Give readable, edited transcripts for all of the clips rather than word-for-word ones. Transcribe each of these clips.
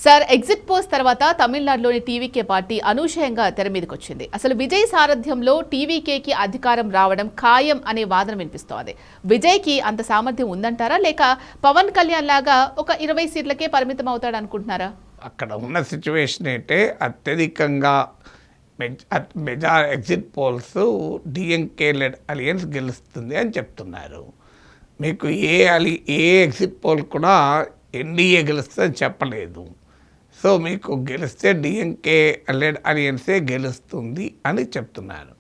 Sir, exit polls తర్వాత తమిళనాడులోని TVK party అనూహ్యంగా తెర మీదకి వచ్చింది. అసలు విజయ్ సారథ్యంలో టీవీకేకి అధికారం రావడం ఖాయం అనే వాదన వినిపిస్తోంది. విజయ్కి అంత సామర్థ్యం ఉందంటారా, లేక పవన్ కళ్యాణ్ లాగా ఒక 20 సీట్లకే పరిమితం అవుతాడు అనుకుంటున్నారా? అక్కడ ఉన్న సిచ్యువేషన్ ఏంటే అత్యధికంగా exit polls DMK led alliance గెలుస్తుంది అని చెప్తున్నారు. మీకు ఏ ఎగ్జిట్ పోల్ కూడా ఎన్డీఏ గెలుస్తుందని చెప్పలేదు. సో మీకు గెలిస్తే డిఎంకే లెడ్ అలియన్సే గెలుస్తుంది అని చెప్తున్నారు.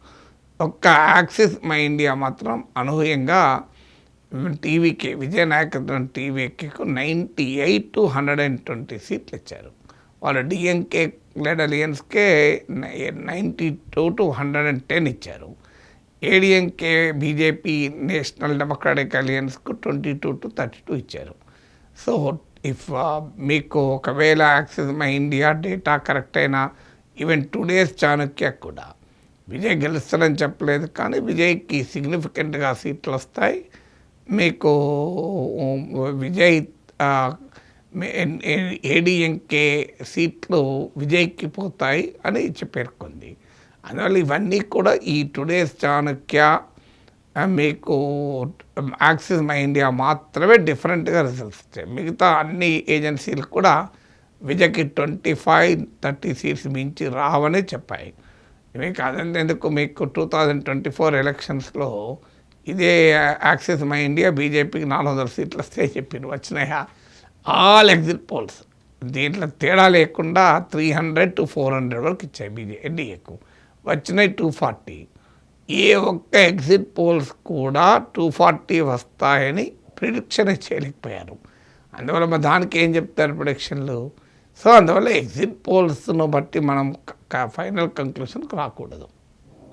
ఒక్క యాక్సిస్ మై ఇండియా మాత్రం అనూహ్యంగా టీవీకే విజయ నాయకత్వం టీవీకేకు 98 to 120 సీట్లు ఇచ్చారు. వాళ్ళు డిఎంకే లెడ్ అలియన్స్కే 92 to 110 ఇచ్చారు. ఏడిఎంకే బీజేపీ నేషనల్ డెమోక్రాటిక్ అలియన్స్కు 22 to 32 ఇచ్చారు. సో ఇఫ్ మీకు ఒకవేళ Axis My India data correct అయినా ఈవెన్ 2 days చాణక్య కూడా విజయ్ గెలుస్తారని చెప్పలేదు, కానీ విజయ్కి సిగ్నిఫికెంట్గా సీట్లు వస్తాయి. మీకు విజయ్ ఏడిఎంకే సీట్లు విజయ్కి పోతాయి అని పేర్కొంది. అందువల్ల ఇవన్నీ కూడా ఈ 2 days చాణక్య మీకు యాక్సిస్ మై ఇండియా మాత్రమే డిఫరెంట్గా రిజల్ట్స్ ఇచ్చాయి. మిగతా అన్ని ఏజెన్సీలు కూడా విజయ్కి 25-30 సీట్స్ మించి రావని చెప్పాయి. మీకు అదంతెందుకు, మీకు 2024 ఎలక్షన్స్లో ఇదే యాక్సిస్ మై ఇండియా బీజేపీకి 400 సీట్లు వస్తాయి చెప్పింది. వచ్చినాయా? ఆల్ ఎగ్జిట్ పోల్స్ దీంట్లో తేడా లేకుండా 300 to 400 వరకు ఇచ్చాయి ఎన్డీఏకు. వచ్చినాయి 240. ఏ ఒక్క ఎగ్జిట్ పోల్స్ కూడా 240 వస్తాయని ప్రిడిక్షన్ చేయలేకపోయారు. అందువల్ల దానికి ఏం చెప్తారు ప్రిడిక్షన్లు? సో అందువల్ల ఎగ్జిట్ పోల్స్ను బట్టి మనం ఫైనల్ కంక్లూషన్కి రాకూడదు.